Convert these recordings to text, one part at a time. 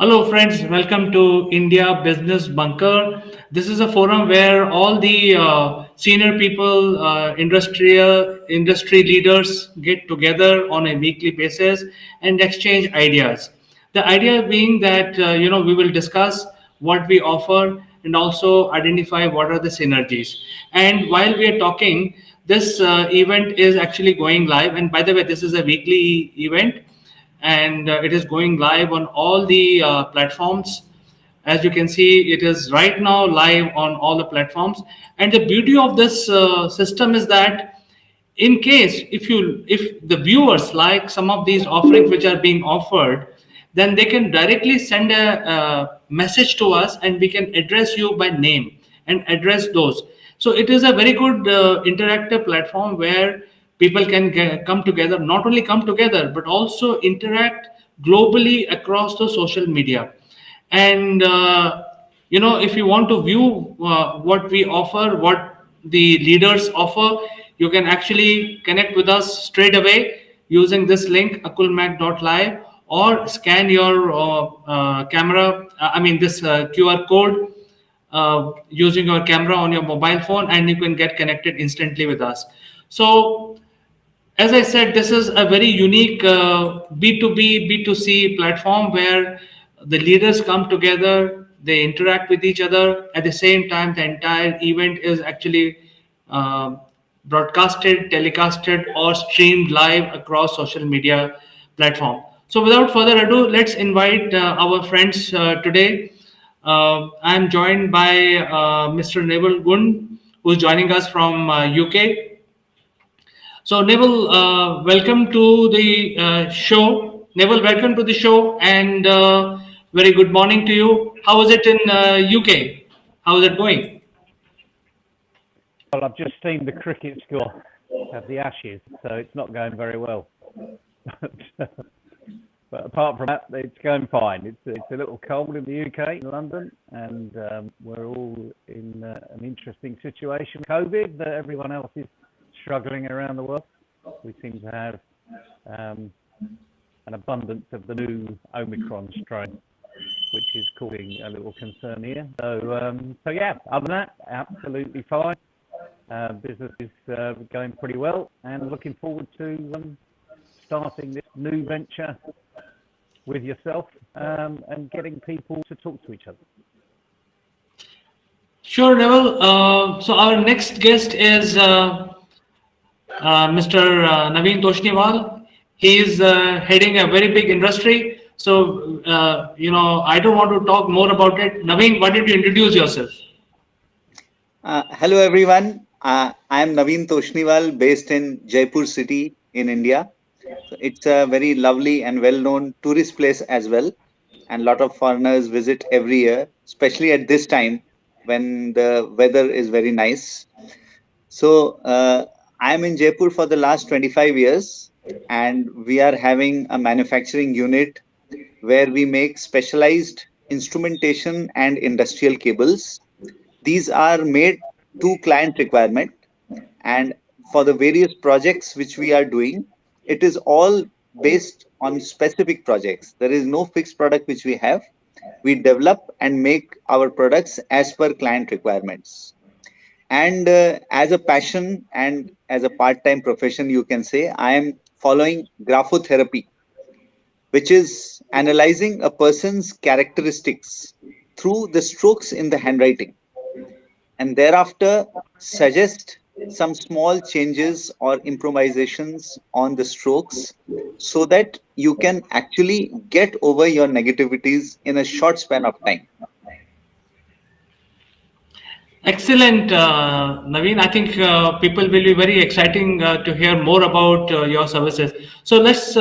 Hello, friends. Welcome to India Business Bunker. This is a forum where all the senior people, industry leaders get together on a weekly basis and exchange ideas. The idea being that we will discuss what we offer and also identify what are the synergies. And while we are talking, this event is actually going live. And by the way, this is a weekly event and it is going live on all the platforms. As you can see, it is right now live on all the platforms. And the beauty of this system is that in case if the viewers like some of these offerings which are being offered, then they can directly send a message to us and we can address you by name and address those. So it is a very good interactive platform where people can come together, not only come together but also interact globally across the social media. And if you want to view what we offer, what the leaders offer, you can actually connect with us straight away using this link akulmach.live, or scan your camera, this QR code using your camera on your mobile phone, and you can get connected instantly with us. So as I said, this is a very unique B2B, B2C platform where the leaders come together, they interact with each other. At the same time, the entire event is actually uh, broadcasted, telecasted, or streamed live across social media platform. So without further ado, let's invite our friends today. I'm joined by Mr. Neville Gund, who's joining us from UK. So, Neville, welcome to the show. Neville, welcome to the show, and very good morning to you. How is it in UK? How is it going? Well, I've just seen the cricket score of the Ashes, so it's not going very well. But apart from that, it's going fine. It's a little cold in the UK, in London, and we're all in an interesting situation. COVID, that everyone else is struggling around the world. We seem to have an abundance of the new Omicron strain, which is causing a little concern here. So yeah, other than that, absolutely fine. Business is going pretty well, and looking forward to starting this new venture with yourself and getting people to talk to each other. Sure, Neville. So, our next guest is Mr. Naveen Doshneval. He is heading a very big industry. So, I don't want to talk more about it. Naveen, why don't you introduce yourself? Hello everyone. I am Naveen Doshneval, based in Jaipur city in India. So it's a very lovely and well-known tourist place as well, and a lot of foreigners visit every year, especially at this time when the weather is very nice. So I am in Jaipur for the last 25 years, and we are having a manufacturing unit where we make specialized instrumentation and industrial cables. These are made to client requirement, and for the various projects which we are doing, it is all based on specific projects. There is no fixed product which we have. We develop and make our products as per client requirements. And as a passion and as a part-time profession, you can say I am following graphotherapy, which is analyzing a person's characteristics through the strokes in the handwriting, and thereafter suggest some small changes or improvisations on the strokes so that you can actually get over your negativities in a short span of time. Excellent, Naveen. I think people will be very exciting to hear more about your services. So let's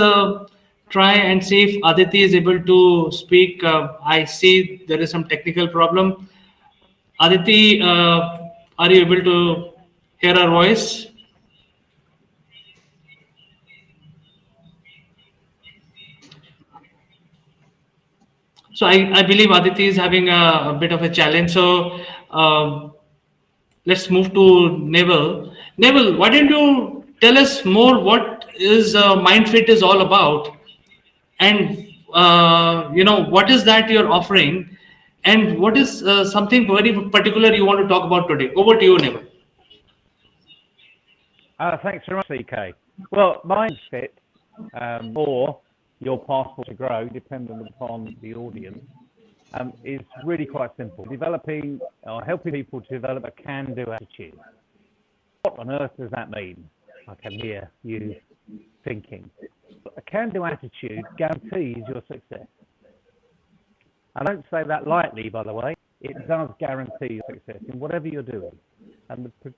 try and see if Aditi is able to speak. I see there is some technical problem. Aditi, are you able to hear our voice? So I believe Aditi is having a bit of a challenge. So let's move to Neville. Neville, why don't you tell us more what is MindFit is all about, and what is that you're offering, and what is something very particular you want to talk about today? Over to you, Neval. Thanks very much, CK. Well, mindset or your passport to grow, dependent upon the audience, is really quite simple. Developing or helping people to develop a can-do attitude. What on earth does that mean? I can hear you thinking. A can-do attitude guarantees your success. I don't say that lightly, by the way. It does guarantee your success in whatever you're doing. And the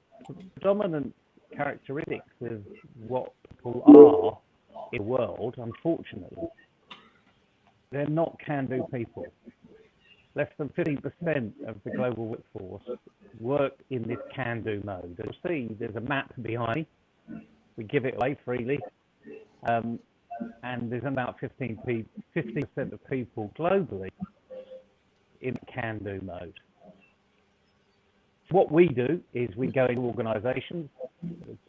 predominant characteristics of what people are in the world, unfortunately, they're not can-do people. Less than 15% of the global workforce work in this can-do mode. You'll see there's a map behind me. We give it away freely. And there's about 15% of people globally in can-do mode. What we do is we go into organisations,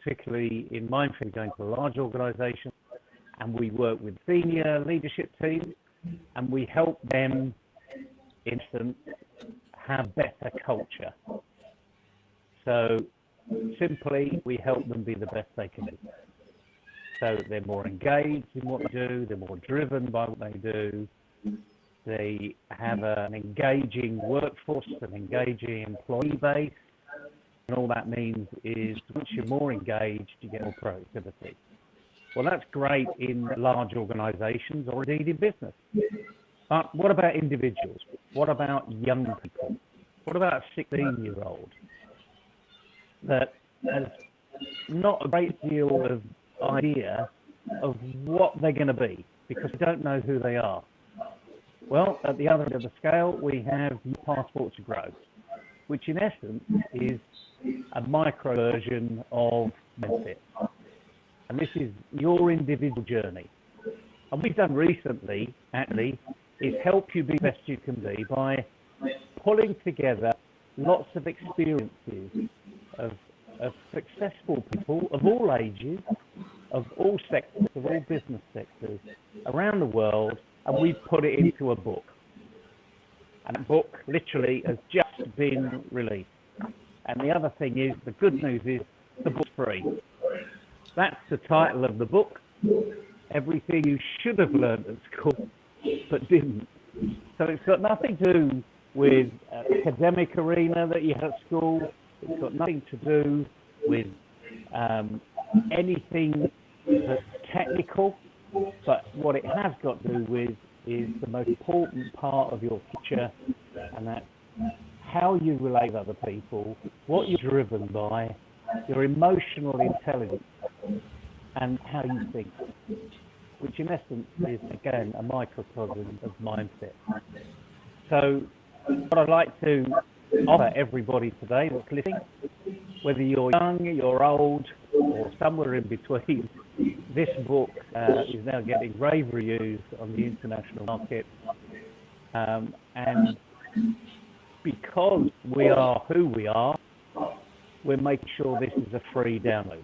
particularly in Mindfulness, we go into large organisations, and we work with senior leadership teams, and we help them, in essence, have better culture. So simply, we help them be the best they can be. So they're more engaged in what they do, they're more driven by what they do, they have an engaging workforce, an engaging employee base, and all that means is once you're more engaged, you get more productivity. Well, that's great in large organisations or indeed in business. But what about individuals? What about young people? What about a 16-year-old that has not a great deal of idea of what they're going to be because they don't know who they are? Well, at the other end of the scale, we have Passport to Grow, which in essence is a micro version of Mindfulness. And this is your individual journey. And we've done recently, actually, is help you be the best you can be by pulling together lots of experiences of successful people of all ages, of all sectors, of all business sectors around the world, and we've put it into a book. And that book literally has just been released. And the other thing is, the good news is, the book's free. That's the title of the book. Everything you should have learned at school, but didn't. So it's got nothing to do with academic arena that you had at school. It's got nothing to do with anything that's technical. But what it has got to do with is the most important part of your future, and that's how you relate with other people, what you're driven by, your emotional intelligence, and how you think, which in essence is, again, a microcosm of mindset. So what I'd like to offer everybody today that's listening, whether you're young, you're old, or somewhere in between, this book is now getting rave reviews on the international market. And because we are who we are, we're making sure this is a free download.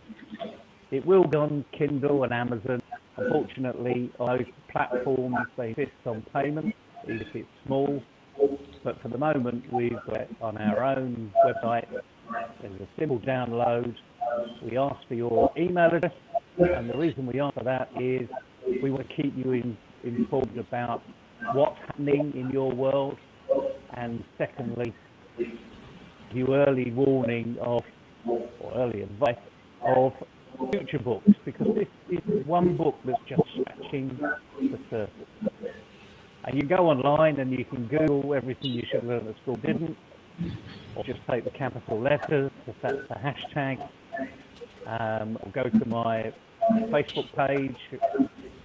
It will be on Kindle and Amazon. Unfortunately, on those platforms, they insist on payment, even if it's small. But for the moment, we've got it on our own website. There's a simple download. We ask for your email address, and the reason we ask for that is we want to keep you informed about what's happening in your world, and secondly, give you early warning of, or early advice of future books, because this is one book that's just scratching the surface. And you go online and you can Google everything you should learn at school didn't, or just take the capital letters, if that's a hashtag, or go to my Facebook page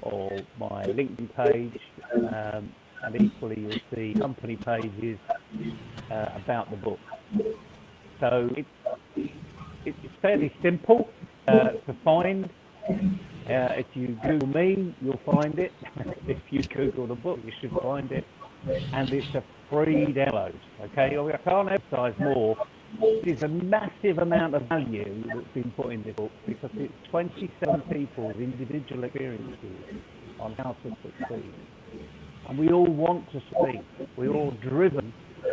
or my LinkedIn page, and equally you'll see company pages about the book. So it's fairly simple to find. If you Google me, you'll find it. If you Google the book, you should find it. And it's a free download. Okay, I can't emphasize more. There's a massive amount of value that's been put in this book because it's 27 people's individual experiences on how to succeed. And we all want to succeed. We're all driven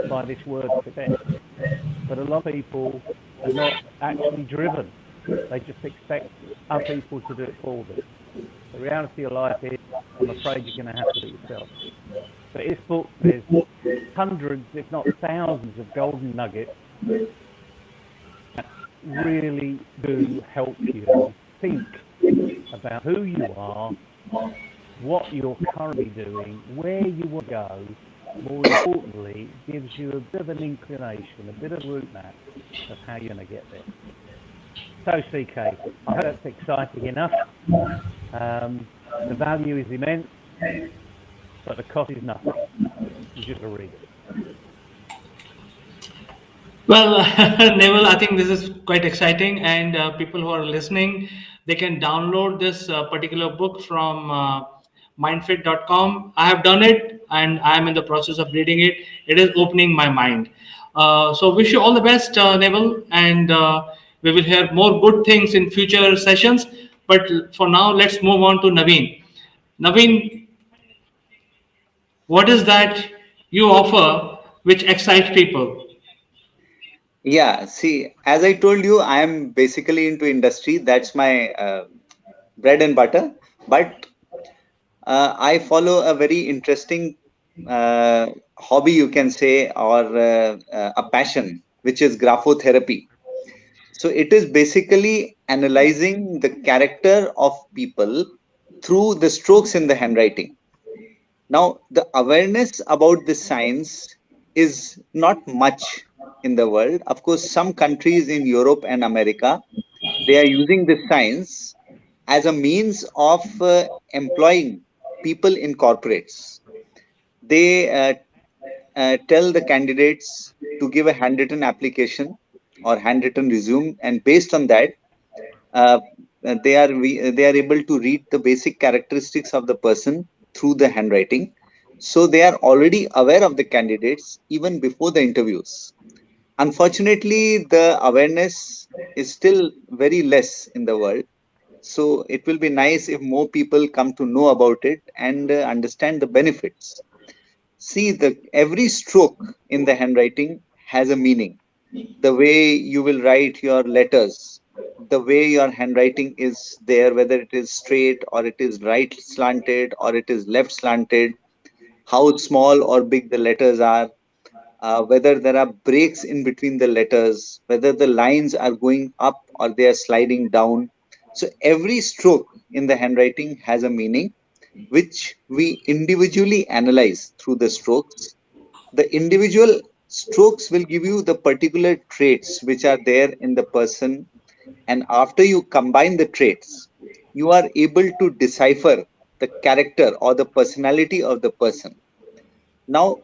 by this word success. But a lot of people are not actually driven. They just expect other people to do it for them. The reality of life is, I'm afraid you're going to have to do it yourself. But in this book, there's hundreds, if not thousands, of golden nuggets that really do help you think about who you are, what you're currently doing, where you will go. More importantly, it gives you a bit of an inclination, a bit of a route map of how you're going to get there. So, CK, I hope that's exciting enough. The value is immense, but the cost is nothing. You just read it. Well, Neville, I think this is quite exciting, and people who are listening, they can download this particular book from mindfit.com. I have done it, and I am in the process of reading it. It is opening my mind. So, wish you all the best, Neville, and we will hear more good things in future sessions. But for now, let's move on to Naveen. Naveen, what is that you offer which excites people? Yeah, see, as I told you, I am basically into industry. That's my bread and butter. But I follow a very interesting hobby, you can say, or a passion, which is graphotherapy. So it is basically analyzing the character of people through the strokes in the handwriting. Now, the awareness about this science is not much in the world. Of course, some countries in Europe and America, they are using this science as a means of employing people in corporates. They tell the candidates to give a handwritten application or handwritten resume, and based on that, uh, they are able to read the basic characteristics of the person through the handwriting. So they are already aware of the candidates even before the interviews. Unfortunately, the awareness is still very less in the world. So it will be nice if more people come to know about it and understand the benefits. See, the every stroke in the handwriting has a meaning. The way you will write your letters, the way your handwriting is there, whether it is straight or it is right slanted or it is left slanted, how small or big the letters are, whether there are breaks in between the letters, whether the lines are going up or they are sliding down. So every stroke in the handwriting has a meaning, which we individually analyze through the strokes. The individual strokes will give you the particular traits which are there in the person, and after you combine the traits, you are able to decipher the character or the personality of the person. Now,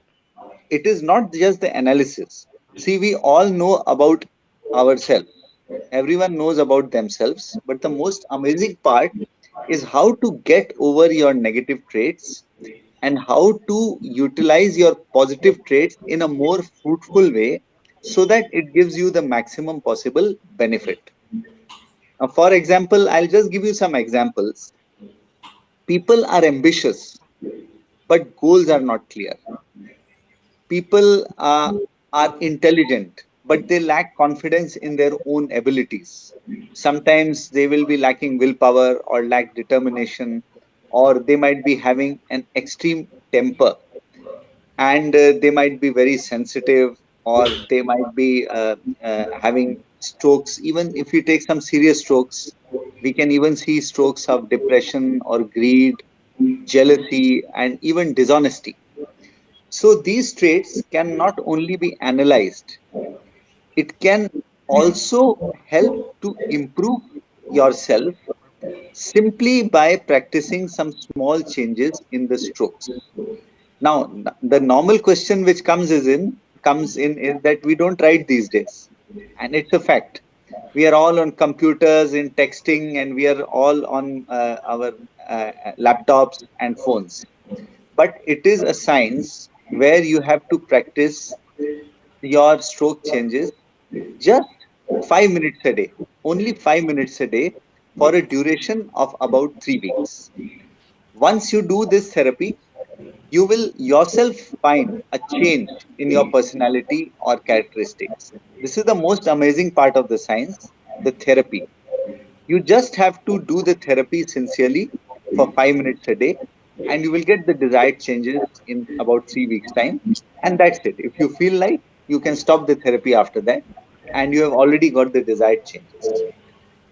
it is not just the analysis. See, we all know about ourselves. Everyone knows about themselves, but the most amazing part is how to get over your negative traits and how to utilize your positive traits in a more fruitful way so that it gives you the maximum possible benefit. For example, I'll just give you some examples. People are ambitious, but goals are not clear. People are intelligent, but they lack confidence in their own abilities. Sometimes they will be lacking willpower or lack determination, or they might be having an extreme temper, and they might be very sensitive, or they might be having strokes. Even if you take some serious strokes, we can even see strokes of depression or greed, jealousy, and even dishonesty. So these traits can not only be analyzed, it can also help to improve yourself simply by practicing some small changes in the strokes. Now, the normal question which comes in is that we don't write these days, and it's a fact. We are all on computers, in texting, and we are all on our laptops and phones. But it is a science where you have to practice your stroke changes just 5 minutes a day, only 5 minutes a day for a duration of about 3 weeks. Once you do this therapy, You will yourself find a change in your personality or characteristics. This is the most amazing part of the science, the therapy. You just have to do the therapy sincerely for 5 minutes a day, and you will get the desired changes in about 3 weeks' time. And that's it. If you feel like, you can stop the therapy after that, and you have already got the desired changes.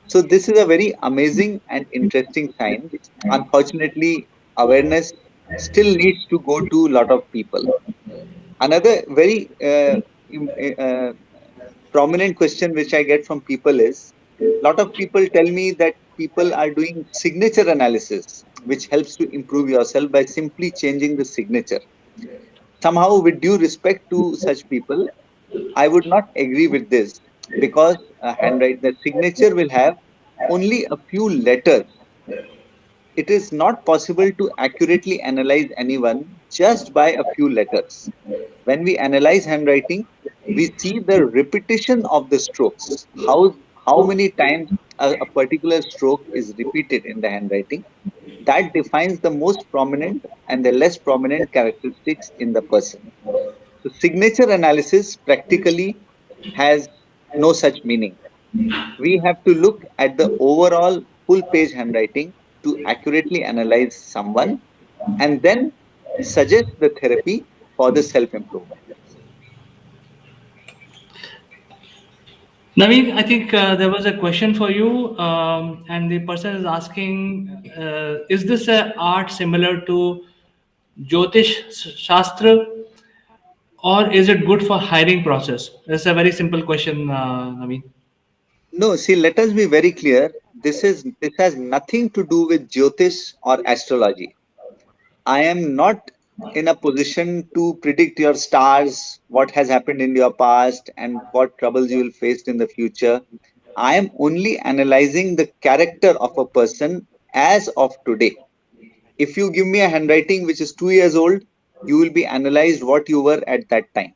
So, this is a very amazing and interesting science. Unfortunately, awareness still needs to go to a lot of people. Another very prominent question which I get from people is, a lot of people tell me that people are doing signature analysis, which helps to improve yourself by simply changing the signature. Somehow, with due respect to such people, I would not agree with this, because the signature will have only a few letters. It is not possible to accurately analyze anyone just by a few letters. When we analyze handwriting, we see the repetition of the strokes, how many times a particular stroke is repeated in the handwriting. That defines the most prominent and the less prominent characteristics in the person. So, signature analysis practically has no such meaning. We have to look at the overall full page handwriting to accurately analyze someone, and then suggest the therapy for the self improvement. Naveen, I think there was a question for you, and the person is asking, is this a art similar to Jyotish Shastra, or is it good for hiring process? That's a very simple question, Naveen. No, see, let us be very clear. This has nothing to do with Jyotish or astrology. I am not in a position to predict your stars, what has happened in your past, and what troubles you will face in the future. I am only analyzing the character of a person as of today. If you give me a handwriting which is 2 years old, you will be analyzed what you were at that time.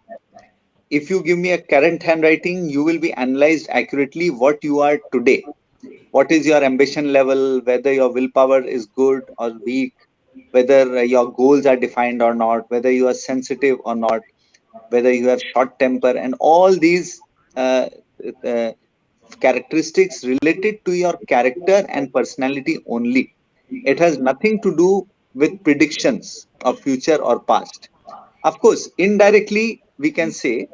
If you give me a current handwriting, you will be analyzed accurately what you are today. What is your ambition level, whether your willpower is good or weak, whether your goals are defined or not, whether you are sensitive or not, whether you have short temper, and all these uh, uh, characteristics related to your character and personality only. It has nothing to do with predictions of future or past. Of course, indirectly, we can say,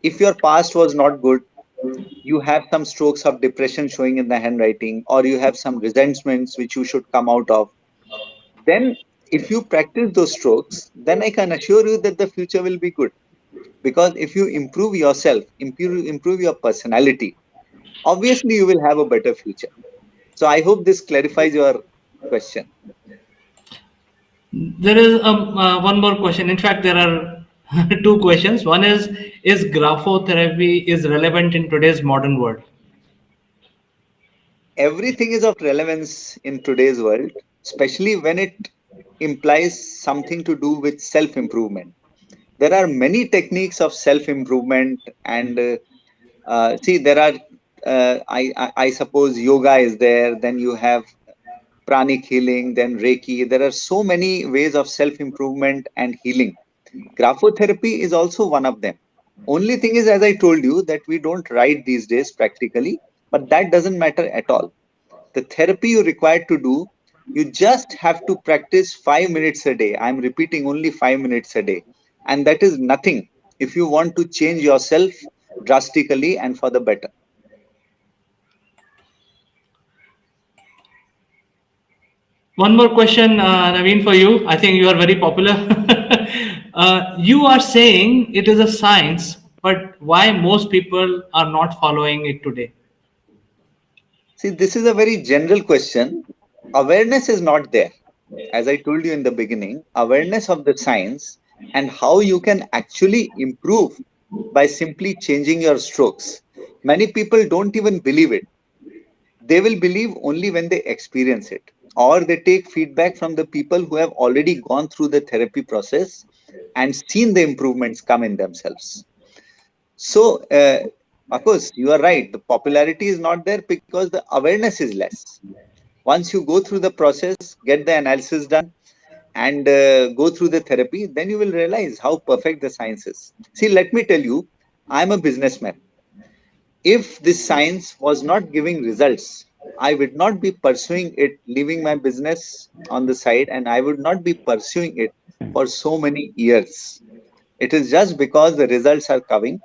if your past was not good, you have some strokes of depression showing in the handwriting, or you have some resentments which you should come out of, then if you practice those strokes, then I can assure you that the future will be good. Because if you improve yourself, improve your personality, obviously you will have a better future. So I hope this clarifies your question. There is one more question. In fact, there are two questions. One is graphotherapy is relevant in today's modern world? Everything is of relevance in today's world, especially when it implies something to do with self improvement. There are many techniques of self improvement, and see, there are, I suppose, yoga is there, then you have pranic healing, then Reiki. There are so many ways of self improvement and healing. Graphotherapy is also one of them. Only thing is, as I told you, that we don't write these days practically, but that doesn't matter at all. The therapy you require to do, you just have to practice 5 minutes a day. I'm repeating, only 5 minutes a day. And that is nothing if you want to change yourself drastically and for the better. One more question, Naveen, for you. I think you are very popular. You are saying it is a science, but why most people are not following it today? See, this is a very general question. Awareness is not there. As I told you in the beginning, awareness of the science and how you can actually improve by simply changing your strokes. Many people don't even believe it. They will believe only when they experience it, or they take feedback from the people who have already gone through the therapy process and seen the improvements come in themselves. So, of course, you are right. The popularity is not there because the awareness is less. Once you go through the process, get the analysis done, and go through the therapy, then you will realize how perfect the science is. See, let me tell you, I'm a businessman. If this science was not giving results, I would not be pursuing it, leaving my business on the side, and I would not be pursuing it for so many years. It is just because the results are coming.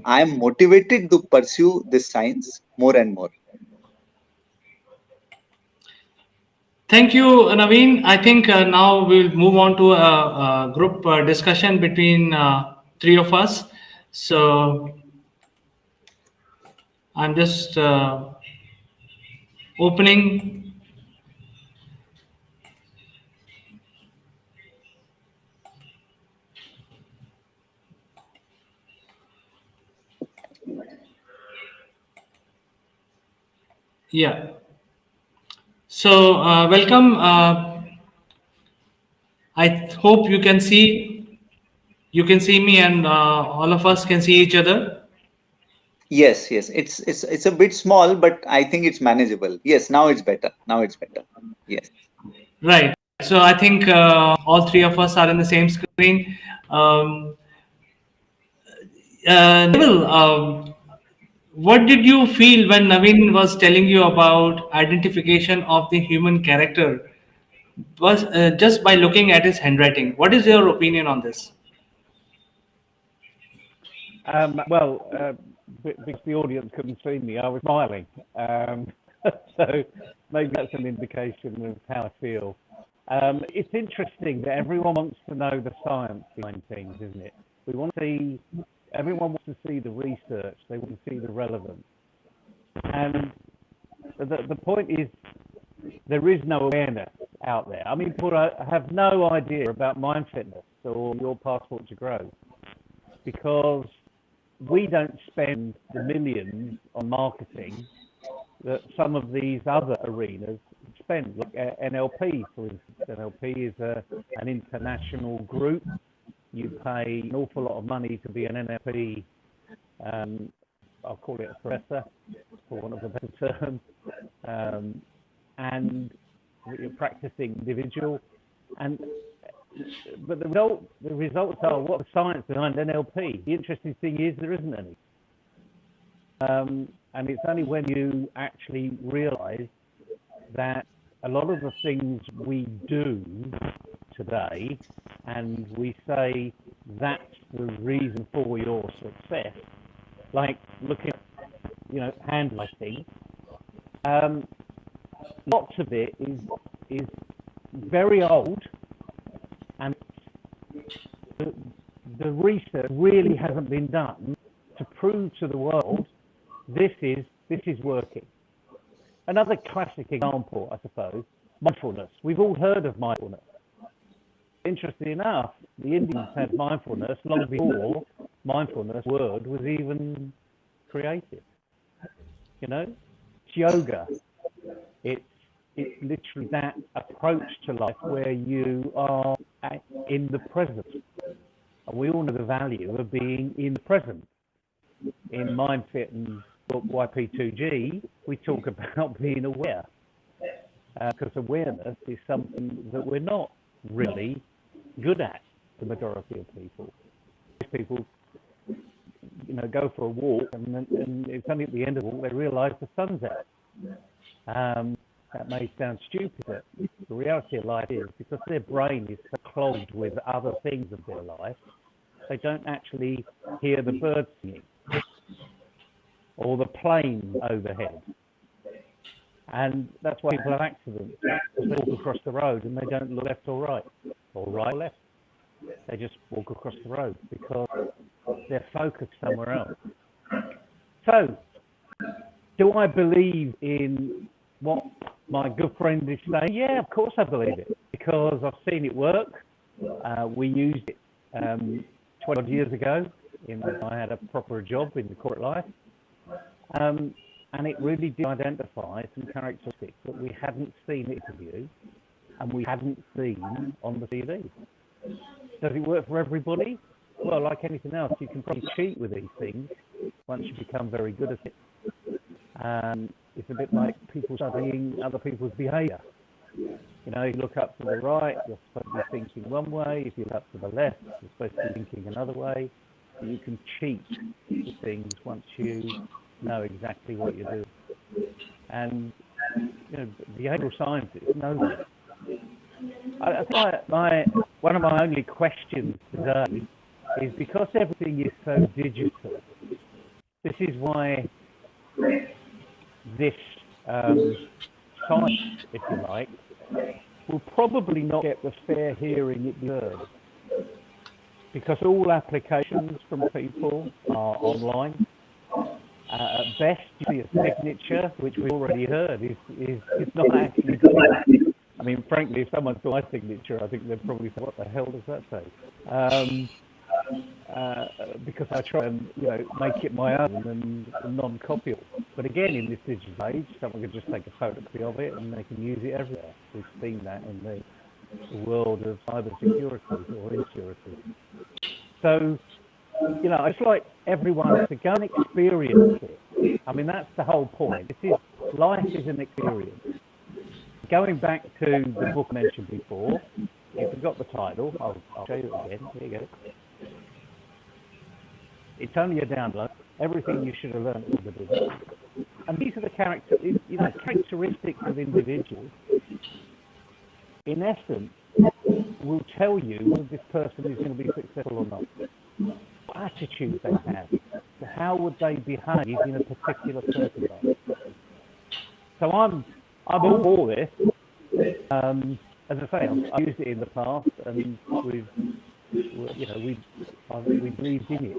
I am motivated to pursue this science more and more. Thank you, Naveen. I think now we'll move on to a group discussion between three of us. So I'm just opening. Yeah. So welcome. I hope you can see me, and all of us can see each other. Yes, yes. It's a bit small, but I think it's manageable. Yes, now it's better. Now it's better. Yes. Right. So I think all three of us are in the same screen. Um, Neville, what did you feel when Naveen was telling you about identification of the human character? Was just by looking at his handwriting. What is your opinion on this? Well, because the audience couldn't see me, I was smiling. So maybe that's an indication of how I feel. It's interesting that everyone wants to know the science behind things, isn't it? We want to see, everyone wants to see the research, they want to see the relevance. And the point is, there is no awareness out there. I mean, people have no idea about mind fitness or your passport to growth because we don't spend the millions on marketing that some of these other arenas spend, like NLP, for instance. NLP is an international group. You pay an awful lot of money to be an NLP, I'll call it a professor, for want of a better term, and you're practicing individual. And but the results are what the science behind NLP. The interesting thing is there isn't any. And it's only when you actually realize that a lot of the things we do today and we say that's the reason for your success, like looking at, handwriting, lots of it is very old, and the research really hasn't been done to prove to the world this is working. Another classic example, I suppose, mindfulness. We've all heard of mindfulness. Interestingly enough, the Indians had mindfulness long before mindfulness word was even created. It's yoga. It's literally that approach to life where you are in the present. And we all know the value of being in the present. In MindFit and book YP2G, we talk about being aware. Because awareness is something that we're not really good at, the majority of people. Most people, go for a walk and it's only at the end of the walk they realise the sun's out. That may sound stupid, but the reality of life is because their brain is so clogged with other things of their life, they don't actually hear the birds singing or the plane overhead. And that's why people have accidents. They walk across the road and they don't look left or right or left. They just walk across the road because they're focused somewhere else. So, do I believe in what my good friend is saying? Yeah, of course I believe it because I've seen it work. We used it 20 years ago. I had a proper job in the corporate life. And it really did identify some characteristics that we hadn't seen in the interview and we hadn't seen on the CV. Does it work for everybody? Well, like anything else, you can probably cheat with these things once you become very good at it. It's a bit like people studying other people's behaviour. If you look up to the right, you're supposed to be thinking one way. If you look up to the left, you're supposed to be thinking another way. You can cheat with things once you know exactly what you're doing. And behavioral scientists know this. I think one of my only questions today is, because everything is so digital, this is why this science, if you like, will probably not get the fair hearing it deserves, because all applications from people are online. At best, you see a signature, which we've already heard is not actually good. I mean, frankly, if someone saw my signature, I think they'd probably say, "What the hell does that say?" Because I try and make it my own and non-copyable. But again, in this digital age, someone can just take a photocopy of it and they can use it everywhere. We've seen that in the world of cyber security or insecurity. So, it's like everyone to go and experience it. I mean, that's the whole point. Life is an experience. Going back to the book I mentioned before, if you got the title, I'll show you it again. Here you go. It's only a download. Everything you should have learned in the business. And these are the characteristics of individuals. In essence, will tell you whether this person is going to be successful or not. What attitude they have. How would they behave in a particular circumstance? So I'm all for this. As I say, I've used it in the past, and we believed in it.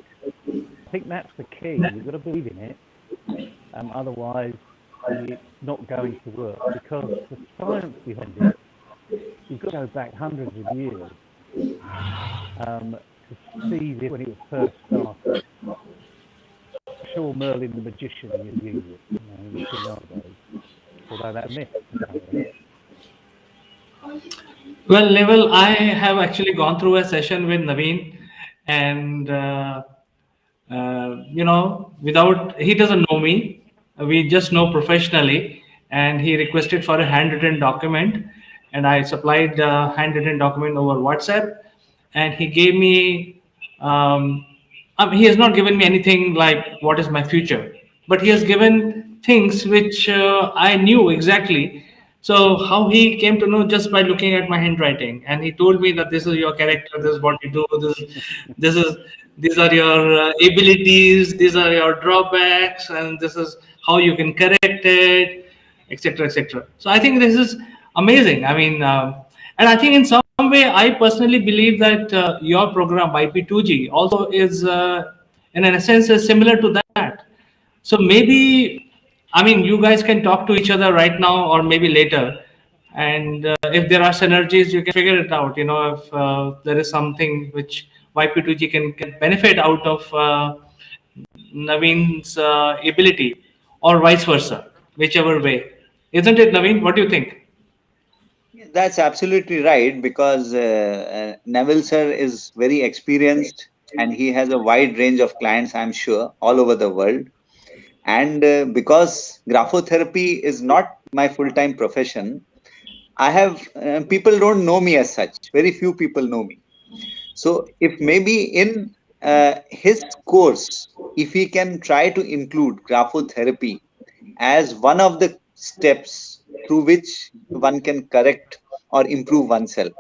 I think that's the key. You've got to believe in it, otherwise it's not going to work, because the science behind it, you've got to go back hundreds of years to see this when it was first started. I'm sure Merlin the magician used it in the nowadays, although that's a myth. Well, Neville, I have actually gone through a session with Naveen, and without, he doesn't know me, we just know professionally, and he requested for a handwritten document, and I supplied the handwritten document over WhatsApp, and he gave me. Um, he has not given me anything like what is my future, but he has given things which I knew exactly. So how he came to know, just by looking at my handwriting, and he told me that this is your character, this is what you do, this is these are your abilities, these are your drawbacks, and this is how you can correct it, etc., etc. So I think this is amazing. I mean, and I think in some way, I personally believe that your program YP2G also is, in an essence, is similar to that. So maybe, I mean, you guys can talk to each other right now or maybe later. And if there are synergies, you can figure it out. If there is something which YP2G can benefit out of Naveen's ability, or vice versa, whichever way. Isn't it, Naveen? What do you think? That's absolutely right, because Neville sir is very experienced and he has a wide range of clients, I'm sure, all over the world. And because graphotherapy is not my full time profession, I have people don't know me as such. Very few people know me. So, if maybe in his course, if he can try to include graphotherapy as one of the steps through which one can correct or improve oneself,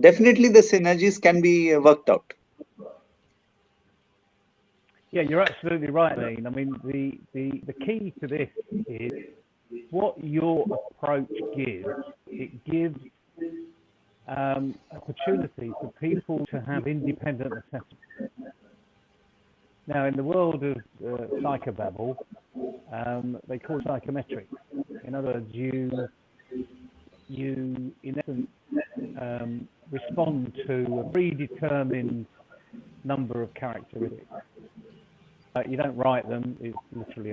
definitely the synergies can be worked out. Yeah, you're absolutely right, Dean. I mean, the key to this is what your approach gives. It gives opportunity for people to have independent assessment. Now, in the world of psychobabble, they call it psychometrics. In other words, you in essence respond to a predetermined number of characteristics. You don't write them, it's literally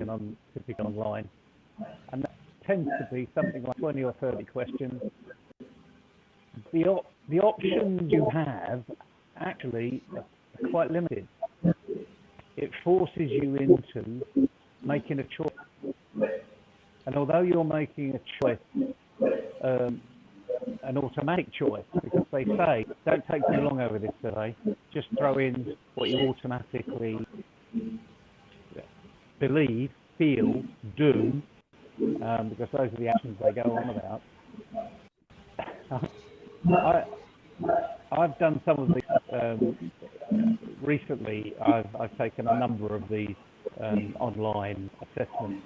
typically online. And that tends to be something like 20 or 30 questions. The options you have actually are quite limited. It forces you into making a choice. And although you're making a choice an automatic choice, because they say, don't take too long over this survey, just throw in what you automatically believe, feel, do, because those are the actions they go on about. I've done some of these recently. I've taken a number of these online assessments,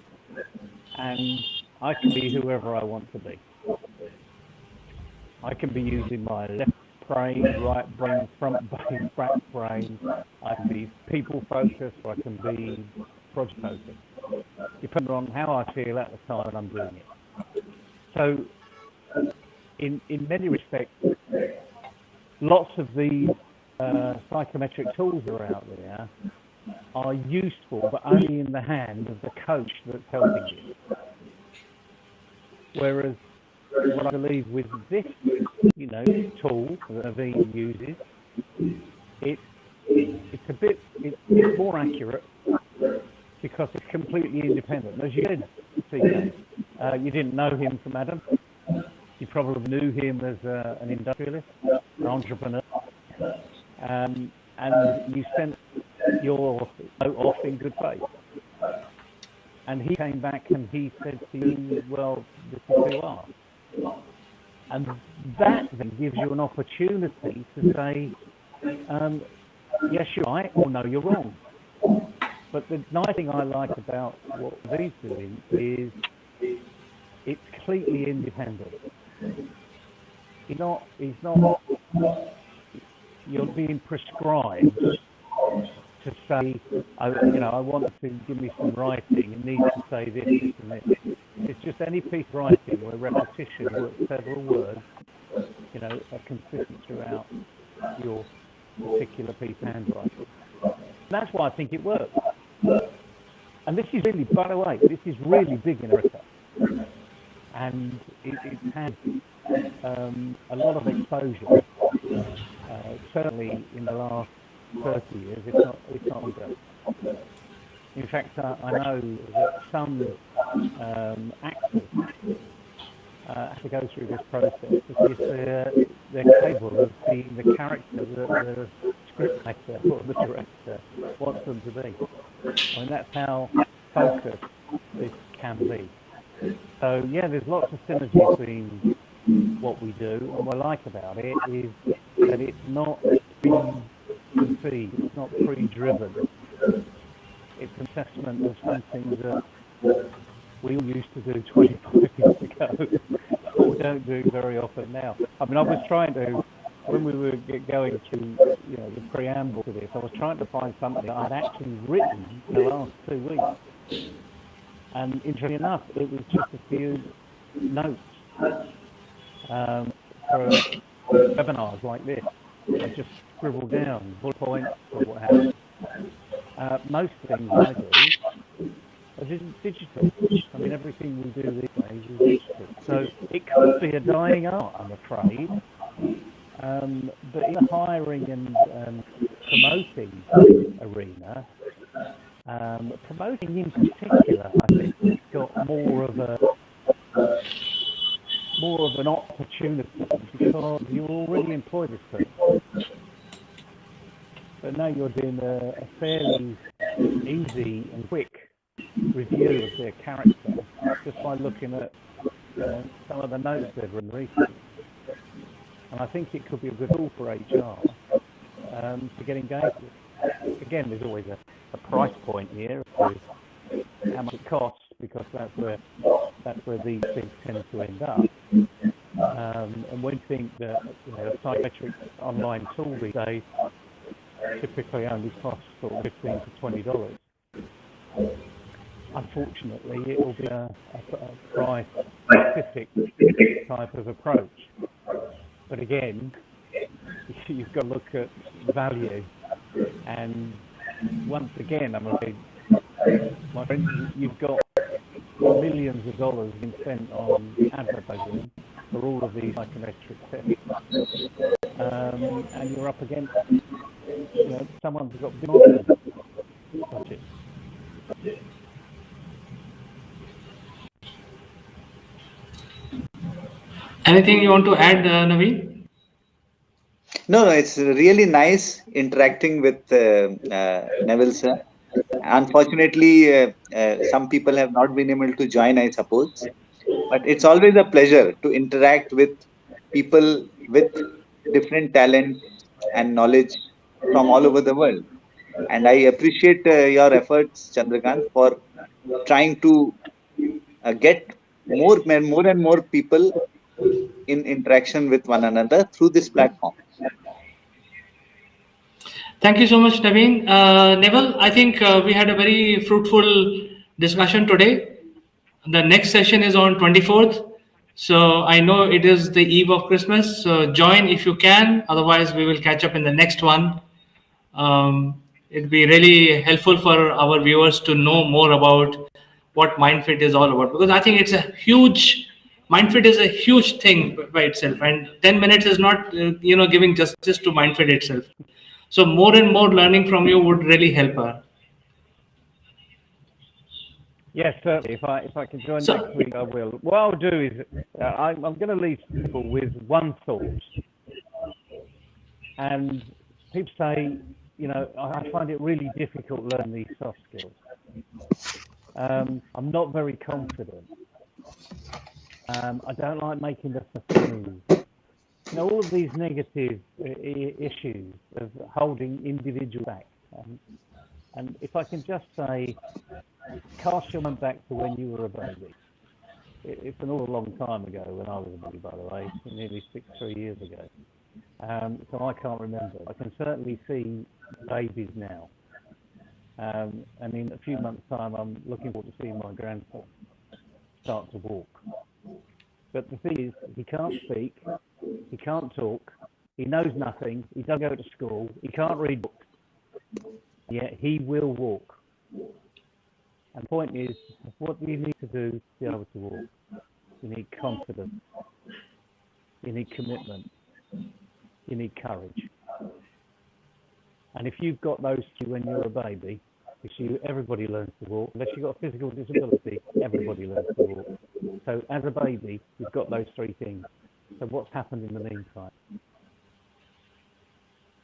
and I can be whoever I want to be. I can be using my left brain, right brain, front brain, back brain. I can be people focused, or I can be project focused, depending on how I feel at the time when I'm doing it. So, in many respects, lots of these psychometric tools that are out there are useful, but only in the hand of the coach that's helping you. Whereas what I believe with this, tool that Naveen uses, it's more accurate because it's completely independent. As you said, CK, you didn't know him from Adam. You probably knew him as an industrialist, an entrepreneur, and you sent your note off in good faith. And he came back and he said to you, well, this is who you are. And that then gives you an opportunity to say, yes, you're right, or no, you're wrong. But the nice thing I like about what he's doing is it's completely independent. He's not, you're being prescribed to say, I want to give me some writing, it needs to say this, this, and this. It's just any piece of writing where repetition of several words, are consistent throughout your particular piece of handwriting. That's why I think it works. And this is really, by the way, this is really big in America. And it has a lot of exposure, certainly in the last 30 years, if not longer. In fact, I know that some actors have to go through this process because they're capable of being the character that the script actor or the director wants them to be. I mean, that's how focused this can be. So, yeah, there's lots of synergy between what we do, and what I like about it is that it's not pre-conceived, it's not pre-driven. It's an assessment of something that we all used to do 25 years ago, but we don't do very often now. I mean, I was trying to, when we were going through, the preamble to this, I was trying to find something that I'd actually written in the last 2 weeks. And interestingly enough, it was just a few notes for webinars like this. I just scribbled down bullet points or what have you. Most things I do are digital. I mean, everything we do these days is digital. So it could be a dying art, I'm afraid. But in the hiring and promoting arena, promoting in particular, I think it's got more of an opportunity because you already employ this person. But now you're doing a fairly easy and quick review of their character just by looking at some of the notes they've written recently. And I think it could be a good tool for HR to get engaged with. Again, there's always a price point here as to how much it costs, because that's where these things tend to end up. And we think that a psychiatric online tool these days typically only costs sort of $15 to $20. Unfortunately, it will be a price-specific type of approach. But again, you've got to look at value. And once again, I'm afraid, my friend, you've got millions of dollars being spent on advertising for all of these psychometric tests. And you're up against someone who's got big marketing budget. Anything you want to add, Naveen? No, no, it's really nice interacting with Neville sir. Unfortunately, some people have not been able to join, I suppose. But it's always a pleasure to interact with people with different talent and knowledge from all over the world. And I appreciate your efforts, Chandrakant, for trying to get more and more people in interaction with one another through this platform. Thank you so much, Naveen. Neville, I think we had a very fruitful discussion today. The next session is on 24th. So I know it is the eve of Christmas. So join if you can. Otherwise, we will catch up in the next one. It'd be really helpful for our viewers to know more about what MindFit is all about, because I think it's a huge MindFit is a huge thing by itself, and 10 minutes is not giving justice to MindFit itself. So more and more learning from you would really help her. Yes, certainly. If I can join So next week, I will. What I'll do is I'm going to leave people with one thought, and people say, I find it really difficult learning these soft skills. I'm not very confident. I don't like making the first move. All of these negative issues of holding individuals back. And if I can just say, cast your mind back to when you were a baby. It's an awful long time ago when I was a baby, by the way, nearly 3 years ago. So I can't remember. I can certainly see babies now. And in a few months' time, I'm looking forward to seeing my grandson start to walk. But the thing is, he can't speak, he can't talk, he knows nothing, he doesn't go to school, he can't read books, yet he will walk. And the point is, what do you need to do to be able to walk? You need confidence, you need commitment, you need courage. And if you've got those two when you're a baby, everybody learns to walk. Unless you've got a physical disability, everybody learns to walk. So as a baby, you've got those three things. So what's happened in the meantime?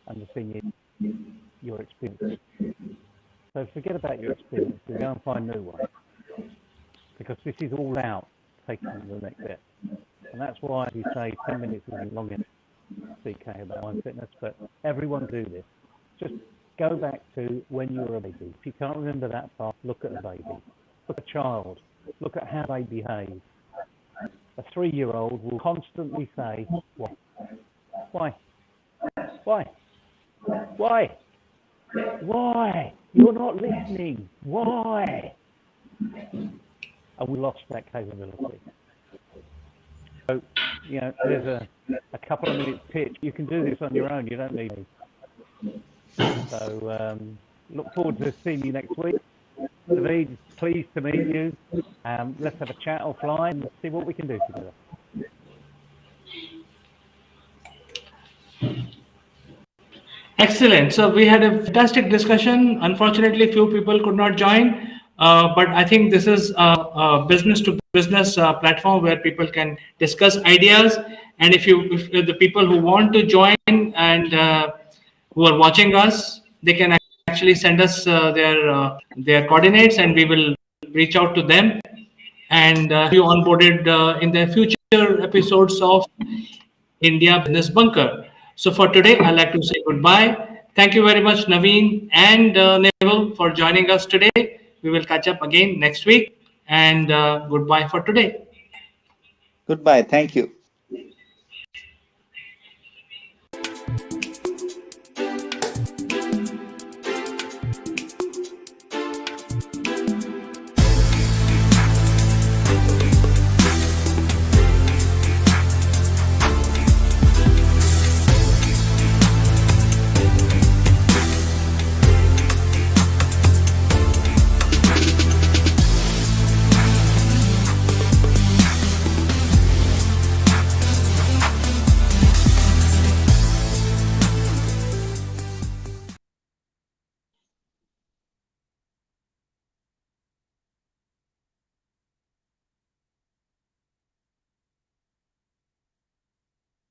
And the thing is, your experience. So forget about your experience and go and find new ones. Because this is all about taking the next step. And that's why we say 10 minutes isn't long enough to speak about mind fitness, but everyone do this. Just go back to when you were a baby. If you can't remember that part, look at a baby. Look at a child. Look at how they behave. A 3-year-old will constantly say, "Why? Why? Why? Why? Why? You're not listening. Why?" And we lost that capability. So, there's a couple of minutes pitch. You can do this on your own. You don't need me. So look forward to seeing you next week. Naveen, pleased to meet you. Let's have a chat offline and see what we can do together. excellent. So we had a fantastic discussion. Unfortunately, few people could not join, but I think this is a business to business platform where people can discuss ideas. And if the people who want to join and who are watching us, they can actually send us their coordinates, and we will reach out to them and you onboarded in the future episodes of India Business Bunker. So for today, I'd like to say goodbye. Thank you very much, Naveen and Neville, for joining us today. We will catch up again next week, and goodbye for today. Goodbye. Thank you.